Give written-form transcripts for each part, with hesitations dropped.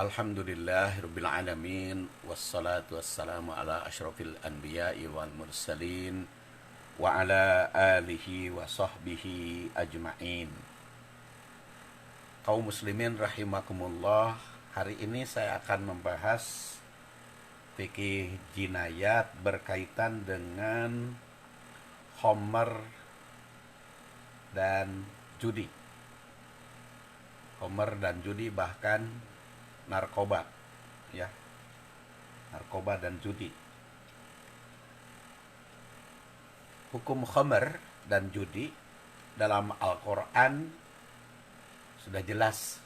Alhamdulillahirabbil alamin wassalatu wassalamu ala asyrafil anbiya'i wal mursalin wa ala alihi wa sahbihi ajmain. Kaum muslimin rahimakumullah, hari ini saya akan membahas fikih jinayat berkaitan dengan khamr dan judi. Khamr dan judi, bahkan narkoba, ya, narkoba dan judi. Hukum khamr dan judi dalam Al-Quran sudah jelas,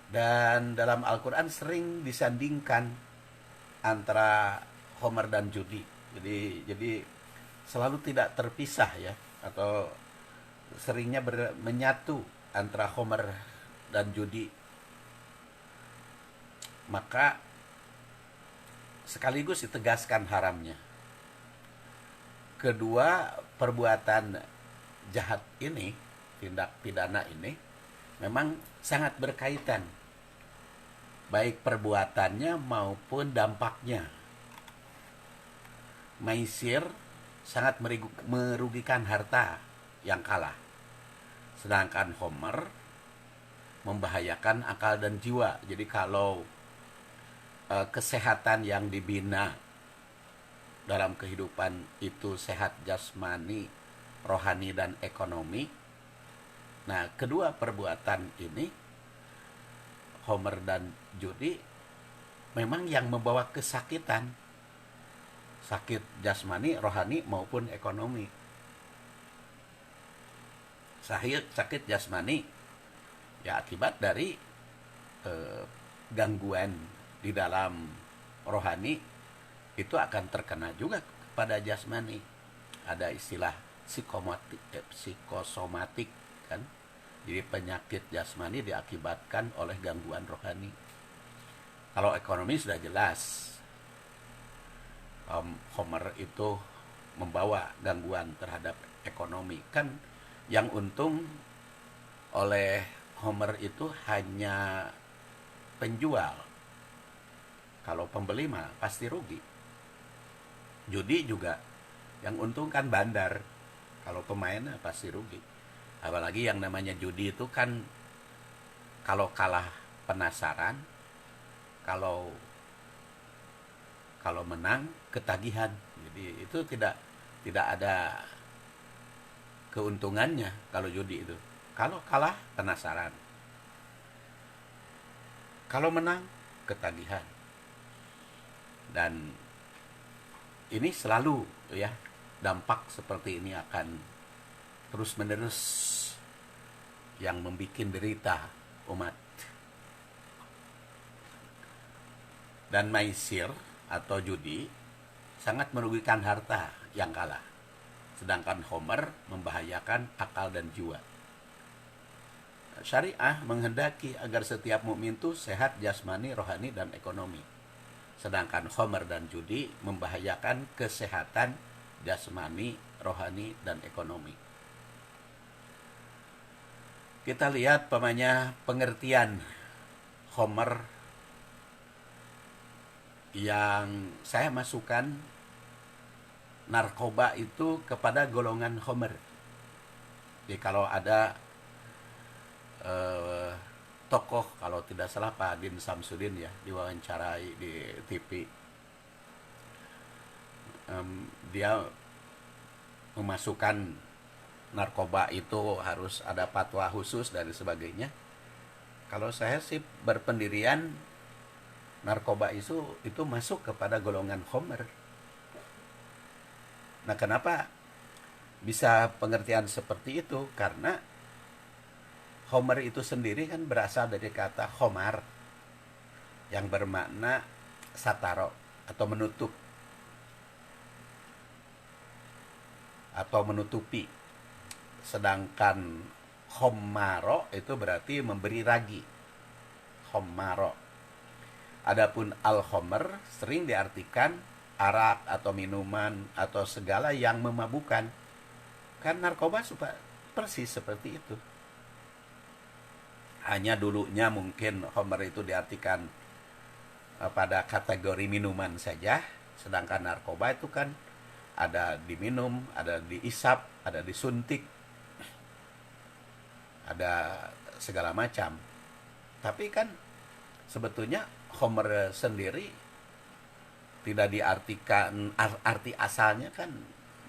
dan dalam Al-Quran sering disandingkan antara khamr dan judi. Jadi selalu tidak terpisah, ya, atau seringnya menyatu antara khamr dan judi. Maka sekaligus ditegaskan haramnya. Kedua perbuatan jahat ini, tindak pidana ini, memang sangat berkaitan, baik perbuatannya maupun dampaknya. Maisir sangat merugikan harta yang kalah, sedangkan khamr membahayakan akal dan jiwa. Jadi kalau kesehatan yang dibina dalam kehidupan itu sehat jasmani, rohani, dan ekonomi. Nah, kedua perbuatan ini, khamr dan judi, memang yang membawa kesakitan, sakit jasmani, rohani, maupun ekonomi. Sakit jasmani ya akibat dari gangguan di dalam rohani, itu akan terkena juga pada jasmani. Ada istilah psikosomatik, kan? Jadi penyakit jasmani diakibatkan oleh gangguan rohani. Kalau ekonomi sudah jelas, khamr itu membawa gangguan terhadap ekonomi. Kan yang untung oleh khamr itu hanya penjual. Kalau pembeli mah pasti rugi. Judi juga yang untung kan bandar. Kalau pemainnya pasti rugi. Apalagi yang namanya judi itu kan kalau kalah penasaran, kalau menang ketagihan. Jadi itu tidak ada keuntungannya kalau judi itu. Kalau kalah penasaran, kalau menang ketagihan. Dan ini selalu, ya, dampak seperti ini akan terus menerus yang membuat derita umat. Dan maisir atau judi sangat merugikan harta yang kalah, sedangkan khamr membahayakan akal dan jiwa. Syariah menghendaki agar setiap mukmin itu sehat jasmani, rohani, dan ekonomi. Sedangkan khamr dan judi membahayakan kesehatan jasmani, rohani, dan ekonomi. Kita lihat pengertian khamr yang saya masukkan narkoba itu kepada golongan khamr. Jadi kalau ada tokoh, kalau tidak salah Pak Din Samsudin, ya, diwawancarai di TV, dia memasukkan narkoba itu harus ada fatwa khusus dan sebagainya. Kalau saya sih berpendirian narkoba itu masuk kepada golongan khamr. Nah, kenapa bisa pengertian seperti itu? Karena khamr itu sendiri kan berasal dari kata khomar, yang bermakna sataro atau menutup atau menutupi. Sedangkan khomaro itu berarti memberi ragi. Khomaro. Adapun al-khamr sering diartikan arak atau minuman atau segala yang memabukkan. Kan narkoba persis seperti itu. Hanya dulunya mungkin Homer itu diartikan pada kategori minuman saja, sedangkan narkoba itu kan ada diminum, ada diisap, ada disuntik, ada segala macam. Tapi kan sebetulnya Homer sendiri tidak diartikan, arti asalnya kan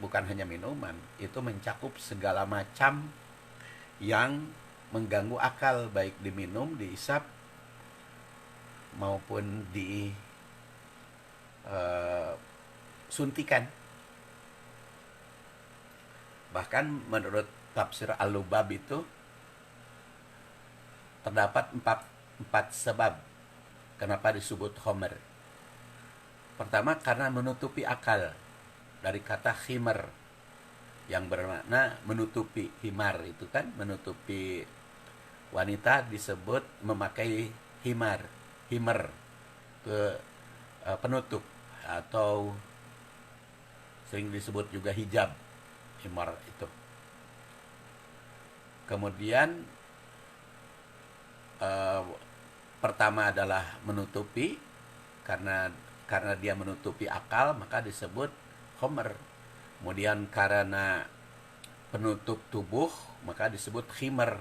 bukan hanya minuman, itu mencakup segala macam yang mengganggu akal, baik diminum, diisap maupun disuntikan. Bahkan menurut tafsir Al-Lubab itu terdapat empat sebab kenapa disebut Homer. Pertama, karena menutupi akal, dari kata khimer yang bermakna menutupi. Himar itu kan menutupi, wanita disebut memakai himer ke penutup, atau sering disebut juga hijab, himar itu. Kemudian pertama adalah menutupi, karena dia menutupi akal maka disebut Homer. Kemudian karena penutup tubuh maka disebut khimer,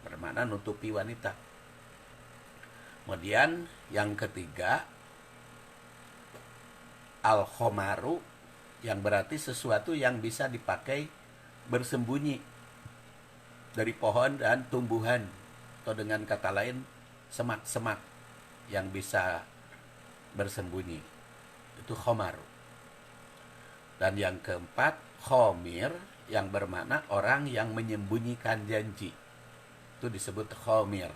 bermakna nutupi wanita. Kemudian yang ketiga, al-khomaru, yang berarti sesuatu yang bisa dipakai bersembunyi dari pohon dan tumbuhan, atau dengan kata lain semak-semak yang bisa bersembunyi, itu khomaru. Dan yang keempat, khomir, yang bermakna orang yang menyembunyikan janji, itu disebut khomir.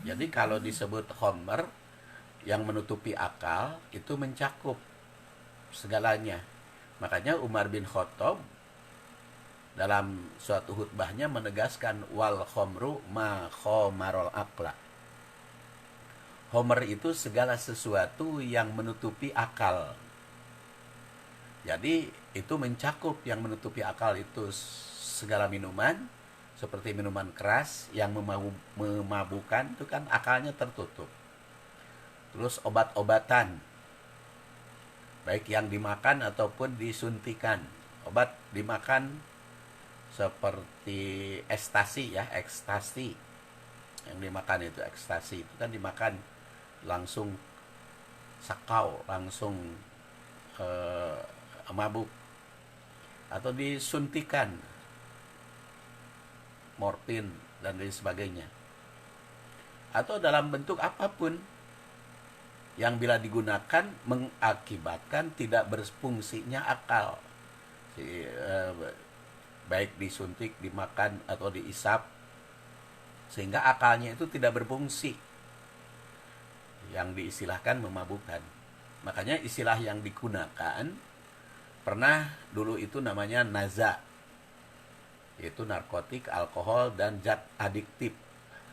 Jadi kalau disebut khomer, yang menutupi akal, itu mencakup segalanya. Makanya Umar bin Khattab dalam suatu khutbahnya menegaskan, wal khomru ma khomarol akla. Homer itu segala sesuatu yang menutupi akal. Jadi itu mencakup, yang menutupi akal itu segala minuman, seperti minuman keras yang memabukkan, itu kan akalnya tertutup. Terus obat-obatan, baik yang dimakan ataupun disuntikan. Obat dimakan seperti ekstasi, yang dimakan itu ekstasi, itu kan dimakan langsung sakau, langsung mabuk. Atau disuntikan morfin dan lain sebagainya, atau dalam bentuk apapun yang bila digunakan mengakibatkan tidak berfungsinya akal, baik disuntik, dimakan, atau diisap, sehingga akalnya itu tidak berfungsi, yang diistilahkan memabukkan. Makanya istilah yang digunakan pernah dulu itu namanya naza, yaitu narkotik, alkohol, dan zat adiktif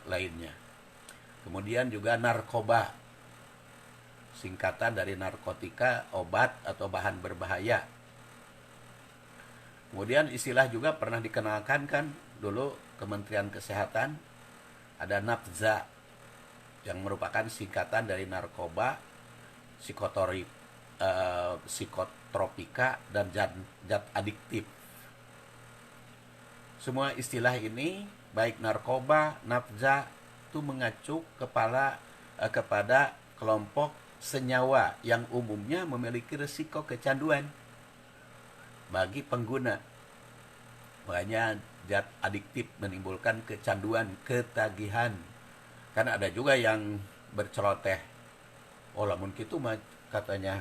lainnya. Kemudian juga narkoba, singkatan dari narkotika, obat atau bahan berbahaya. Kemudian istilah juga pernah dikenalkan kan dulu Kementerian Kesehatan, ada nafza, yang merupakan singkatan dari narkoba, psikotropika, dan zat adiktif. Semua istilah ini, baik narkoba, nafza, itu mengacu kepada kelompok senyawa yang umumnya memiliki risiko kecanduan bagi pengguna. Makanya zat adiktif menimbulkan kecanduan, ketagihan. Kan ada juga yang berceloteh, oh lamun gitu mah katanya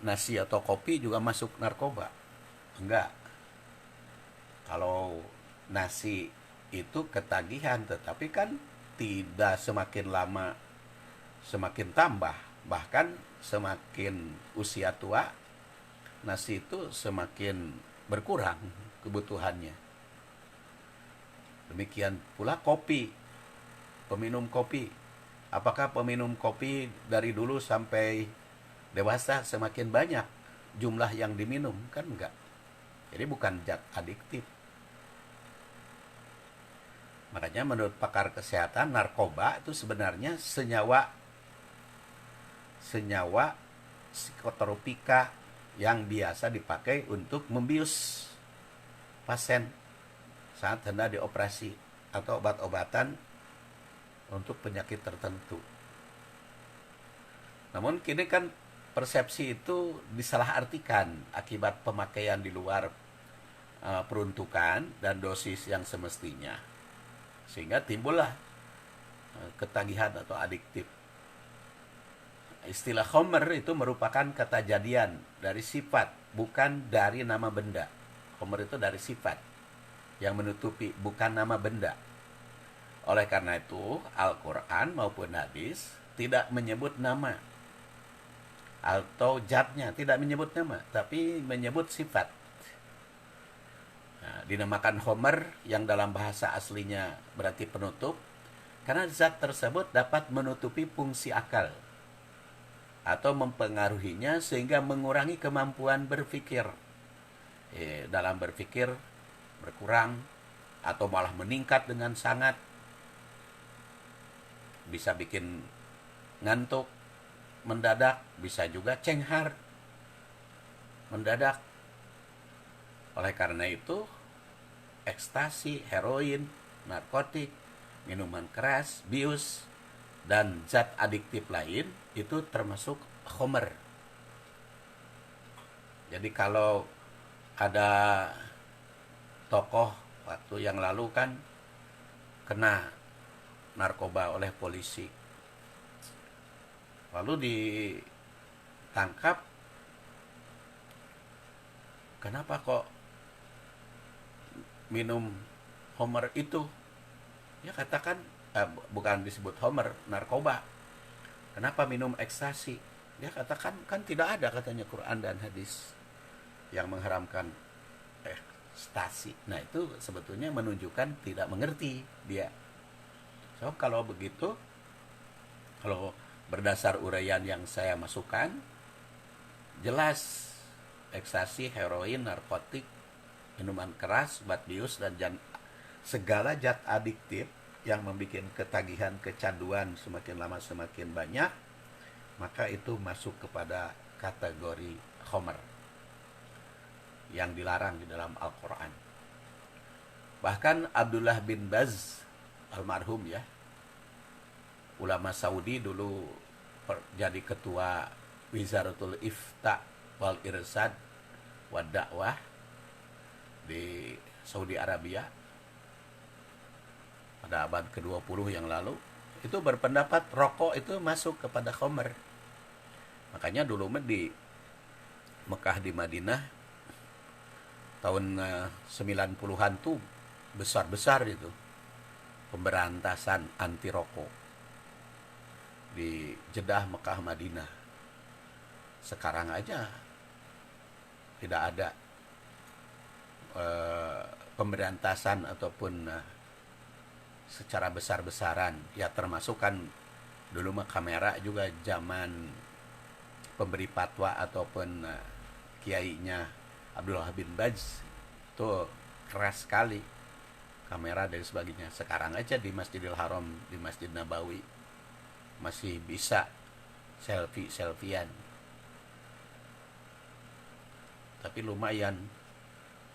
nasi atau kopi juga masuk narkoba. Enggak. Kalau nasi itu ketagihan, tetapi kan tidak semakin lama semakin tambah. Bahkan semakin usia tua, nasi itu semakin berkurang kebutuhannya. Demikian pula kopi. Peminum kopi, apakah peminum kopi dari dulu sampai dewasa semakin banyak jumlah yang diminum? Kan enggak. Jadi bukan zat adiktif. Makanya menurut pakar kesehatan, narkoba itu sebenarnya senyawa psikotropika yang biasa dipakai untuk membius pasien saat hendak dioperasi atau obat-obatan untuk penyakit tertentu. Namun kini kan persepsi itu disalahartikan akibat pemakaian di luar peruntukan dan dosis yang semestinya. Sehingga timbullah ketagihan atau adiktif. Istilah Homer itu merupakan kata jadian dari sifat, bukan dari nama benda. Homer itu dari sifat yang menutupi, bukan nama benda. Oleh karena itu, Al-Quran maupun hadis tidak menyebut nama atau zatnya, tidak menyebut nama, tapi menyebut sifat. Nah, dinamakan Homer yang dalam bahasa aslinya berarti penutup, karena zat tersebut dapat menutupi fungsi akal atau mempengaruhinya sehingga mengurangi kemampuan berpikir. Dalam berpikir berkurang atau malah meningkat dengan sangat. Bisa bikin ngantuk mendadak, bisa juga cenghar mendadak. Oleh karena itu, ekstasi, heroin, narkotik, minuman keras, bius, dan zat adiktif lain itu termasuk Homer. Jadi kalau ada tokoh waktu yang lalu kan kena narkoba oleh polisi, lalu ditangkap, kenapa kok minum Homer itu? Ya katakan, bukan disebut Homer, narkoba. Kenapa minum ekstasi? Dia katakan, kan tidak ada katanya Quran dan hadis yang mengharamkan ekstasi. Nah itu sebetulnya menunjukkan tidak mengerti dia. So kalau begitu, kalau berdasar uraian yang saya masukkan, jelas ekstasi, heroin, narkotik, minuman keras, obat bius, dan segala zat adiktif yang membuat ketagihan, kecanduan semakin lama semakin banyak, maka itu masuk kepada kategori Homer yang dilarang di dalam Al-Quran. Bahkan Abdullah bin Baz almarhum ya, ulama Saudi dulu jadi ketua Wizaratul Ifta wal Irsad wa Da'wah di Saudi Arabia pada abad ke-20 yang lalu, itu berpendapat rokok itu masuk kepada Homer. Makanya dulu di Mekah di Madinah tahun 90-an tuh besar-besar itu pemberantasan anti rokok di Jeddah, Mekah, Madinah. Sekarang aja tidak ada pemberantasan ataupun secara besar-besaran. Ya termasuk kan dulu mah kamera juga zaman pemberi fatwa ataupun kiainya Abdullah bin Baz itu keras sekali kamera dan sebagainya. Sekarang aja di Masjidil Haram, di Masjid Nabawi masih bisa selfie-selfian. Tapi lumayan,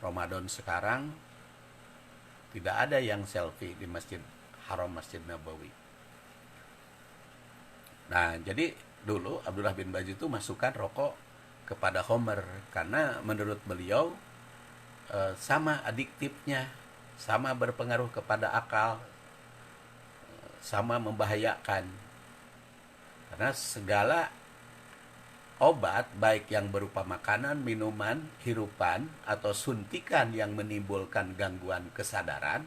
Ramadan sekarang tidak ada yang selfie di Masjid Haram, Masjid Nabawi. Nah, jadi dulu Abdullah bin Baz itu masukkan rokok kepada Homer karena menurut beliau sama adiktifnya, sama berpengaruh kepada akal, sama membahayakan. Karena segala obat baik yang berupa makanan, minuman, hirupan atau suntikan yang menimbulkan gangguan kesadaran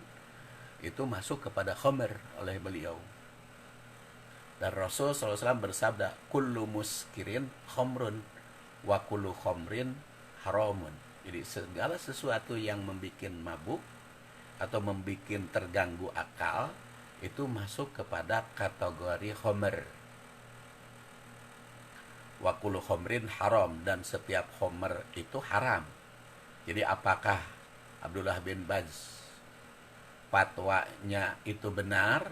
itu masuk kepada Homer oleh beliau. Dan Rasul SAW bersabda, kullu muskirin khomrun wa kullu khomrin haramun. Jadi segala sesuatu yang membuat mabuk atau membuat terganggu akal itu masuk kepada kategori Homer. Wa kullu khomrin haram, dan setiap Homer itu haram. Jadi apakah Abdullah bin Baz fatwanya itu benar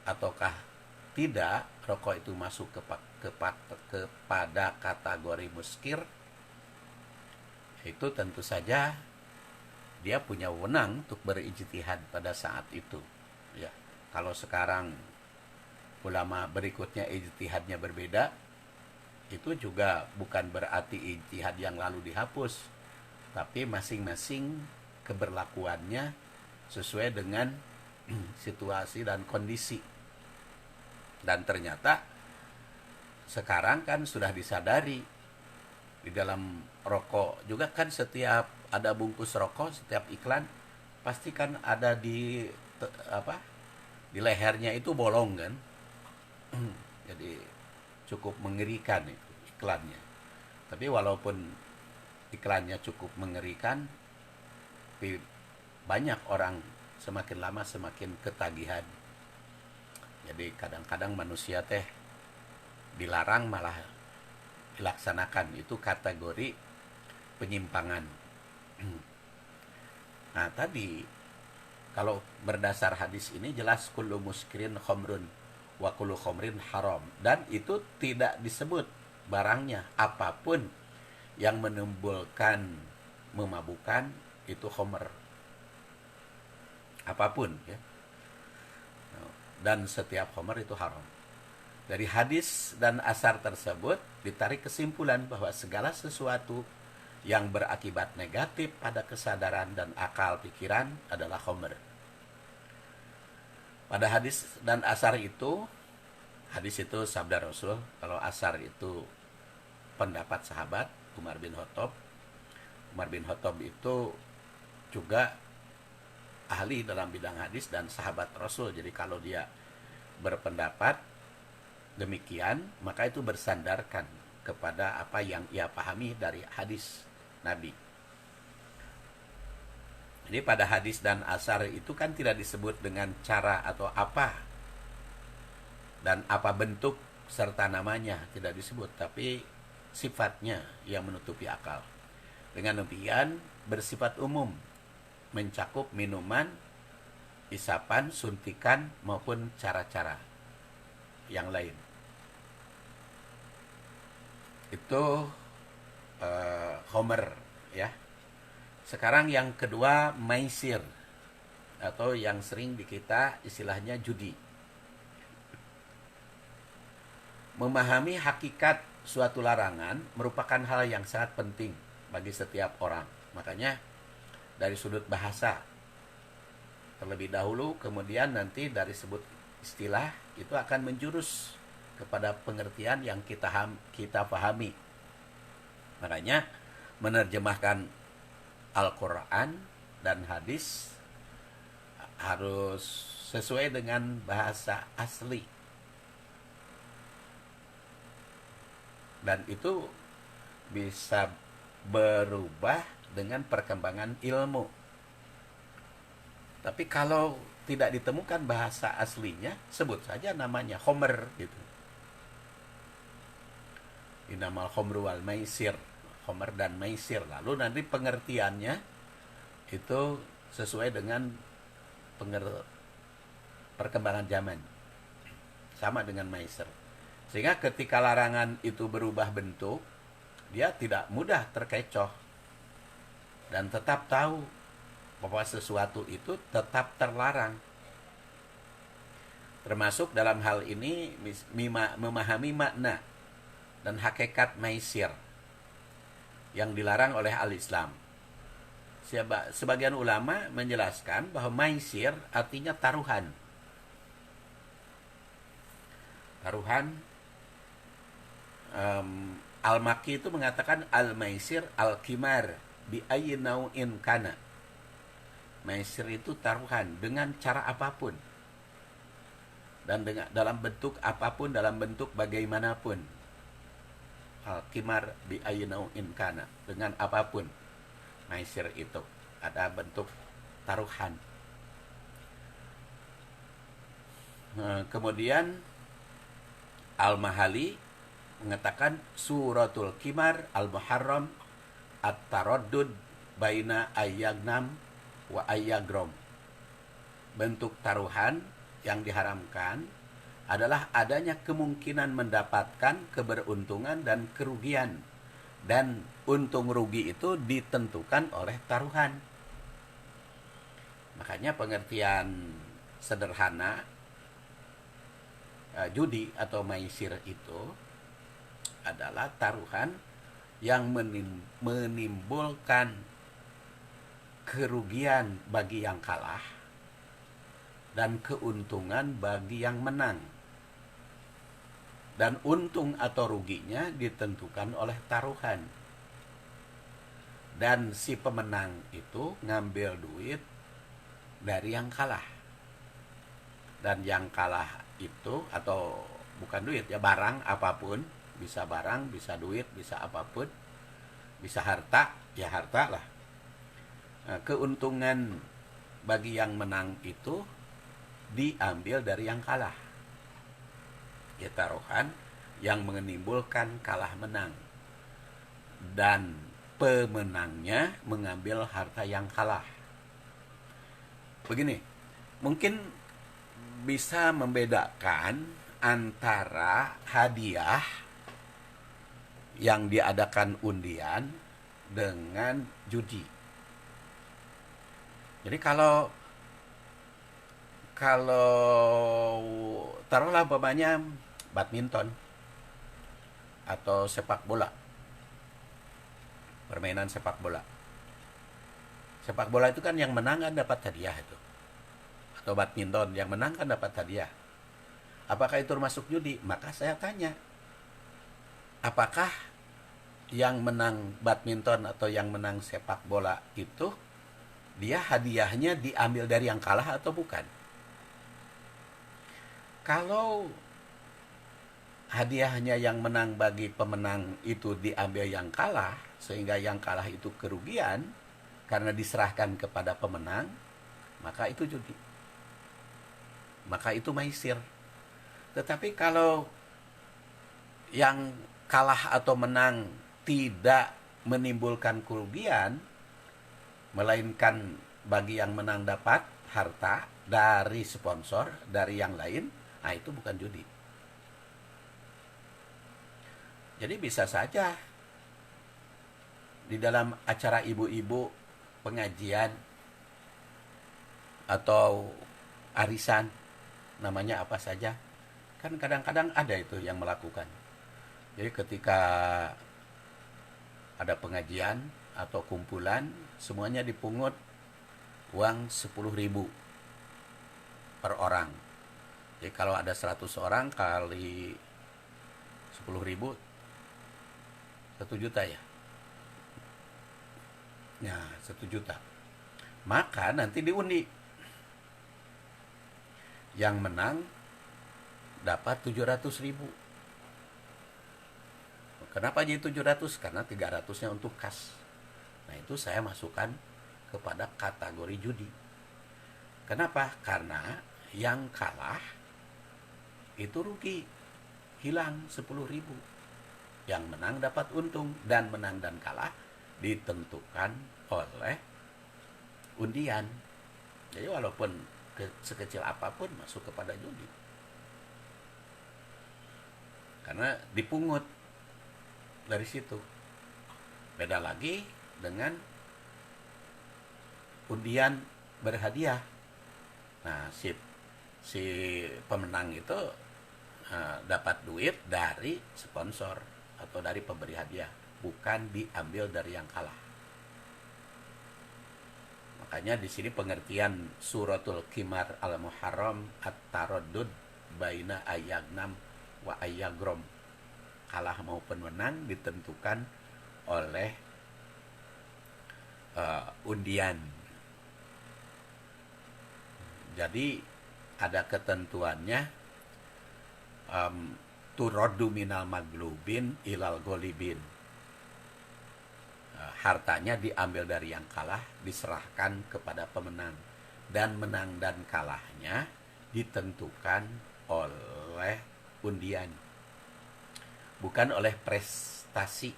ataukah tidak, rokok itu masuk kepada kategori muskir, itu tentu saja dia punya wewenang untuk berijtihad pada saat itu. Ya, kalau sekarang ulama berikutnya ijtihadnya berbeda, itu juga bukan berarti ijtihad yang lalu dihapus, tapi masing-masing keberlakuannya sesuai dengan situasi dan kondisi. Dan ternyata sekarang kan sudah disadari di dalam rokok juga kan, setiap ada bungkus rokok, setiap iklan pasti kan ada di di lehernya itu bolong kan. Jadi cukup mengerikan itu iklannya. Tapi walaupun iklannya cukup mengerikan, tapi banyak orang semakin lama semakin ketagihan. Jadi kadang-kadang manusia teh dilarang malah dilaksanakan, itu kategori penyimpangan. Nah tadi kalau berdasar hadis ini jelas kullu muskirin khamrun wa kullu khamrin haram, dan itu tidak disebut barangnya, apapun yang menimbulkan memabukkan itu khamr, apapun ya, dan setiap khamr itu haram. Dari hadis dan asar tersebut ditarik kesimpulan bahwa segala sesuatu yang berakibat negatif pada kesadaran dan akal pikiran adalah khamr. Pada hadis dan asar itu, hadis itu sabda Rasul, kalau asar itu pendapat sahabat Umar bin Khattab. Umar bin Khattab itu juga ahli dalam bidang hadis dan sahabat Rasul. Jadi kalau dia berpendapat demikian, maka itu bersandarkan kepada apa yang ia pahami dari hadis Nabi. Jadi pada hadis dan asar itu kan tidak disebut dengan cara atau apa dan apa bentuk serta namanya, tidak disebut, tapi sifatnya yang menutupi akal. Dengan demikian bersifat umum, mencakup minuman, isapan, suntikan maupun cara-cara yang lain. Itu Homer ya. Sekarang yang kedua, maisir, atau yang sering di kita istilahnya judi. Memahami hakikat suatu larangan merupakan hal yang sangat penting bagi setiap orang. Makanya dari sudut bahasa terlebih dahulu, kemudian nanti dari sebut istilah itu akan menjurus kepada pengertian yang kita pahami. Makanya menerjemahkan Al-Quran dan hadis harus sesuai dengan bahasa asli. Dan itu bisa berubah dengan perkembangan ilmu. Tapi kalau tidak ditemukan bahasa aslinya, sebut saja namanya Homer gitu. Inamal khomru wal maisir, Homer dan maisir. Lalu nanti pengertiannya itu sesuai dengan perkembangan zaman, sama dengan maisir. Sehingga ketika larangan itu berubah bentuk, dia tidak mudah terkecoh dan tetap tahu bahwa sesuatu itu tetap terlarang. Termasuk dalam hal ini memahami makna dan hakikat maisir yang dilarang oleh al-Islam. Sebagian ulama menjelaskan bahwa maisir artinya taruhan. Taruhan. Al-Maki itu mengatakan al-maisir al-kimar bi ayyi nau'in kana. Maisir itu taruhan dengan cara apapun dan dalam bentuk apapun, dalam bentuk bagaimanapun. Al-kimar bi ayyi nau'in kana, dengan apapun. Maisir itu ada bentuk taruhan. Kemudian Al-Mahali mengatakan suratul kimar al-muharram at-taraddud baina ayyagnam wa ayyagrom. bentuk taruhan yang diharamkan adalah adanya kemungkinan mendapatkan keberuntungan dan kerugian. Dan untung rugi itu ditentukan oleh taruhan. Makanya pengertian sederhana judi atau maisir itu adalah taruhan yang menimbulkan kerugian bagi yang kalah dan keuntungan bagi yang menang. Dan untung atau ruginya ditentukan oleh taruhan. Dan si pemenang itu ngambil duit dari yang kalah. Dan yang kalah itu, atau bukan duit ya, barang apapun, bisa barang, bisa duit, bisa apapun, bisa harta, ya harta lah. Nah, keuntungan bagi yang menang itu diambil dari yang kalah. Ya, taruhan yang menimbulkan kalah menang. Dan pemenangnya mengambil harta yang kalah. Begini, mungkin bisa membedakan antara hadiah yang diadakan undian dengan judi. Jadi kalau taruhlah umpamanya badminton atau sepak bola, permainan sepak bola. Sepak bola itu kan yang menang kan dapat hadiah itu. Atau badminton yang menang kan dapat hadiah. Apakah itu termasuk judi? Maka saya tanya, apakah yang menang badminton atau yang menang sepak bola itu dia hadiahnya diambil dari yang kalah atau bukan? Kalau hadiahnya yang menang bagi pemenang itu diambil yang kalah, sehingga yang kalah itu kerugian karena diserahkan kepada pemenang, maka itu judi. Maka itu maisir. Tetapi kalau yang kalah atau menang tidak menimbulkan kerugian, melainkan bagi yang menang dapat harta dari sponsor, dari yang lain, nah itu bukan judi. Jadi bisa saja di dalam acara ibu-ibu, pengajian, atau arisan, namanya apa saja, kan kadang-kadang ada itu yang melakukan. Jadi ketika ada pengajian atau kumpulan, semuanya dipungut uang 10.000 per orang. Jadi kalau ada 100 orang kali 10.000, 1 juta ya. Ya, 1 juta. Maka nanti diundi. Yang menang dapat 700.000. Kenapa jadi 700? Karena 300-nya untuk kas. Nah, itu saya masukkan kepada kategori judi. Kenapa? Karena yang kalah itu rugi, hilang 10.000. Yang menang dapat untung, dan menang dan kalah ditentukan oleh undian. Jadi walaupun sekecil apapun masuk kepada judi. Karena dipungut dari situ. Beda lagi dengan undian berhadiah. Nah, si pemenang itu dapat duit dari sponsor atau dari pemberi hadiah, bukan diambil dari yang kalah. Makanya di sini pengertian suratul Qimar al-Muharram at-taraddud baina ayagnam wa ayagrom, kalah maupun menang ditentukan oleh undian. Jadi ada ketentuannya, turaddu minal maglubin ilal golibin. Hartanya diambil dari yang kalah, diserahkan kepada pemenang. Dan menang dan kalahnya ditentukan oleh undian, bukan oleh prestasi.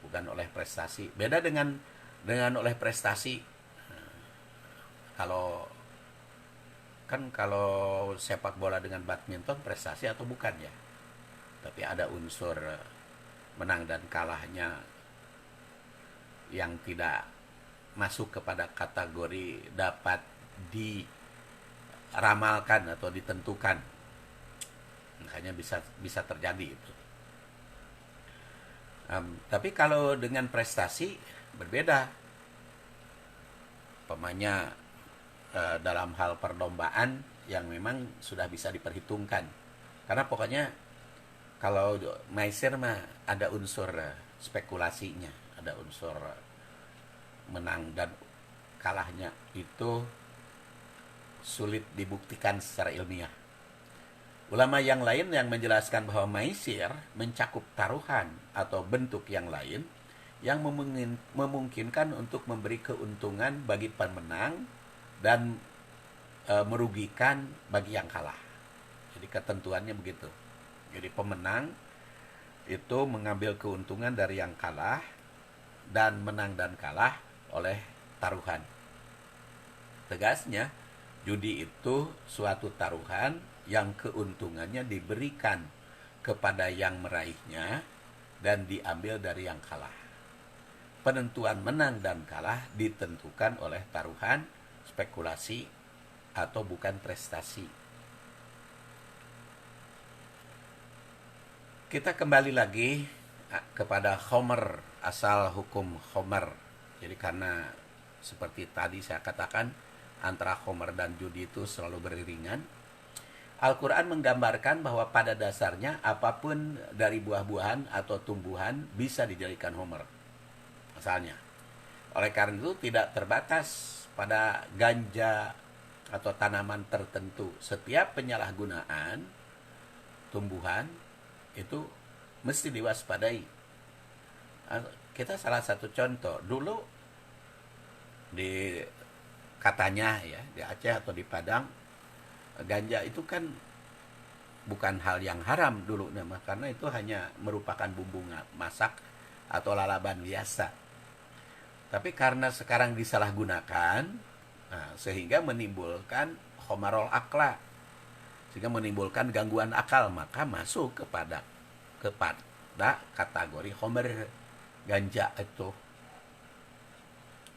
Bukan oleh prestasi. Beda dengan oleh prestasi. Kalau kan kalau sepak bola dengan badminton prestasi atau bukan ya, tapi ada unsur menang dan kalahnya yang tidak masuk kepada kategori dapat diramalkan atau ditentukan, makanya bisa bisa terjadi itu. Tapi kalau dengan prestasi berbeda, pemainnya dalam hal perlombaan yang memang sudah bisa diperhitungkan, karena pokoknya kalau Meiser mah ada unsur spekulasinya, ada unsur menang dan kalahnya itu sulit dibuktikan secara ilmiah. Ulama yang lain yang menjelaskan bahwa maisir mencakup taruhan atau bentuk yang lain yang memungkinkan untuk memberi keuntungan bagi pemenang dan merugikan bagi yang kalah. Jadi ketentuannya begitu. Jadi pemenang itu mengambil keuntungan dari yang kalah, dan menang dan kalah oleh taruhan. Tegasnya, judi itu suatu taruhan yang keuntungannya diberikan kepada yang meraihnya dan diambil dari yang kalah. Penentuan menang dan kalah ditentukan oleh taruhan, spekulasi, atau bukan prestasi. Kita kembali lagi kepada Homer, asal hukum Homer. Jadi karena seperti tadi saya katakan, antara Homer dan judi itu selalu beriringan. Al-Quran menggambarkan bahwa pada dasarnya apapun dari buah-buahan atau tumbuhan bisa dijadikan Homer asalnya. Oleh karena itu tidak terbatas pada ganja atau tanaman tertentu. Setiap penyalahgunaan tumbuhan itu mesti diwaspadai. Kita salah satu contoh dulu di katanya ya di Aceh atau di Padang, ganja itu kan bukan hal yang haram dulu nama, karena itu hanya merupakan bumbu masak atau lalaban biasa. Tapi karena sekarang disalahgunakan, sehingga menimbulkan homarol akla, sehingga menimbulkan gangguan akal, maka masuk kepada kategori homer ganja itu.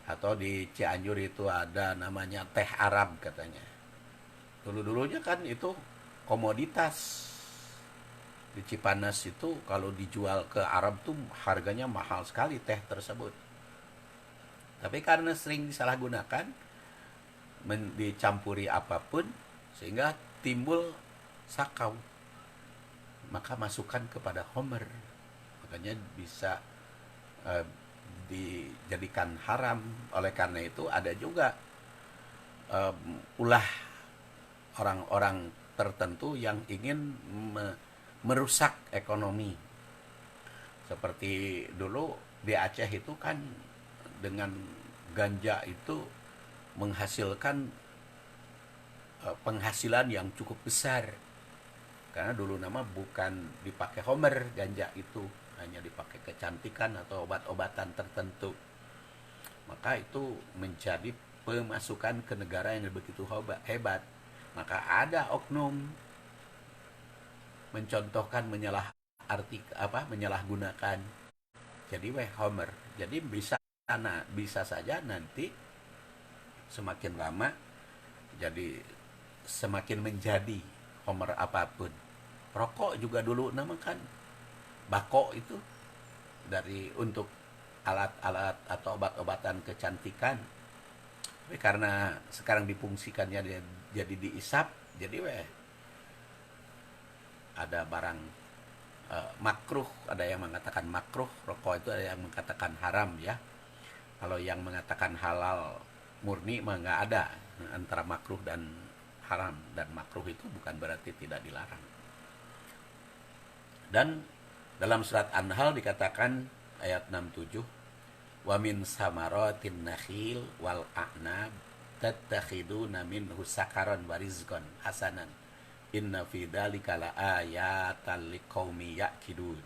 Atau di Cianjur itu ada namanya teh Arab katanya. Dulu-dulunya kan itu komoditas. Di Cipanas itu kalau dijual ke Arab tuh harganya mahal sekali teh tersebut. Tapi karena sering disalahgunakan, dicampuri apapun, sehingga timbul sakau, maka masukkan kepada homer, makanya bisa dijadikan haram. Oleh karena itu ada juga ulah orang-orang tertentu yang ingin merusak ekonomi. Seperti dulu di Aceh itu kan dengan ganja itu menghasilkan penghasilan yang cukup besar, karena dulu nama bukan dipakai homer ganja itu, hanya dipakai kecantikan atau obat-obatan tertentu. Maka itu menjadi pemasukan ke negara yang begitu hebat. Maka ada oknum mencontohkan menyalahgunakan jadi homer. Jadi bisa saja nanti semakin lama jadi semakin menjadi homer apapun. Rokok juga dulu nama kan bako itu untuk alat-alat atau obat-obatan kecantikan. Tapi karena sekarang difungsikannya jadi diisap, jadi ada barang makruh, ada yang mengatakan makruh rokok itu, ada yang mengatakan haram ya. Kalau yang mengatakan halal murni mah nggak ada antara makruh dan haram, dan makruh itu bukan berarti tidak dilarang. Dan dalam surat An-Nahl dikatakan ayat 67, wa min samaratin nakhil wal a'nab tattakhiduna minhu sakaran wa rizqan hasanan inna fi dzalika laayatan liqaumi yaqilun.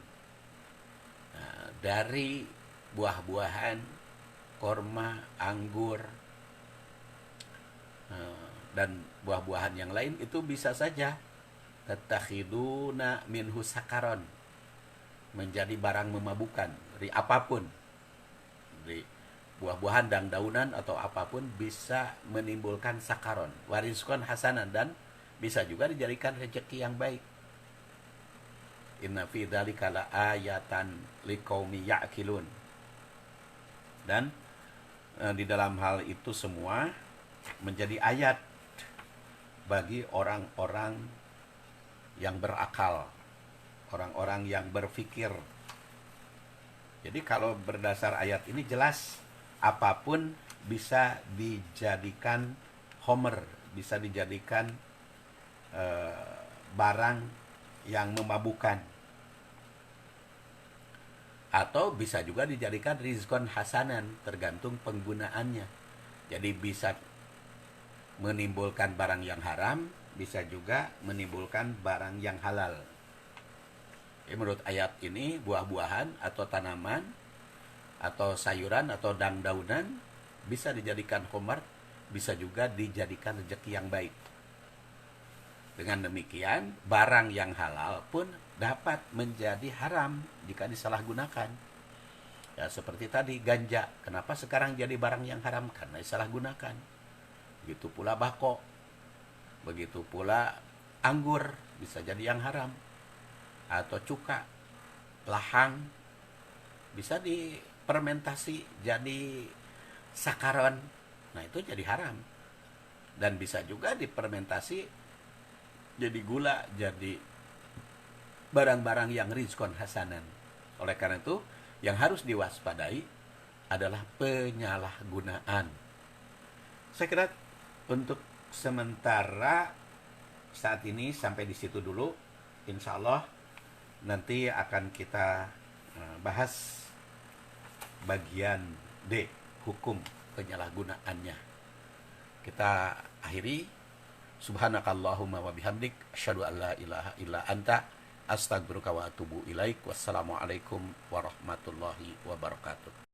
Nah, dari buah-buahan, korma, anggur, Dan buah-buahan yang lain itu bisa saja tattakhiduna minhu sakaron, menjadi barang memabukkan dari apapun, dari buah-buahan dan daunan atau apapun bisa menimbulkan sakaron, wariskon hasanan, dan bisa juga dijadikan rezeki yang baik. Inna fi dzalika la ayatan liqaumi ya'qilun. Dan di dalam hal itu semua menjadi ayat bagi orang-orang yang berakal, orang-orang yang berpikir. Jadi kalau berdasar ayat ini jelas apapun bisa dijadikan homer, bisa dijadikan barang yang memabukkan, atau bisa juga dijadikan rizkon hasanan, tergantung penggunaannya. Jadi bisa menimbulkan barang yang haram, bisa juga menimbulkan barang yang halal. Jadi menurut ayat ini buah-buahan atau tanaman atau sayuran atau daunan bisa dijadikan khamar, bisa juga dijadikan rezeki yang baik. Dengan demikian barang yang halal pun dapat menjadi haram jika disalahgunakan. Ya seperti tadi ganja, kenapa sekarang jadi barang yang haram? Karena disalahgunakan. Begitu pula bako, begitu pula anggur bisa jadi yang haram, atau cuka, lahang bisa difermentasi jadi sakaron, nah itu jadi haram. Dan bisa juga difermentasi jadi gula, jadi barang-barang yang rizkon hasanan. Oleh karena itu yang harus diwaspadai adalah penyalahgunaan. Saya kira untuk sementara saat ini sampai di situ dulu. Insya Allah nanti akan kita bahas bagian D, hukum penyalahgunaannya. Kita akhiri. Subhanakallahumma wa bihamdik, asyhadu an la ilaha illa anta, astaghfiruka wa atubu ilaik. Wassalamualaikum warahmatullahi wabarakatuh.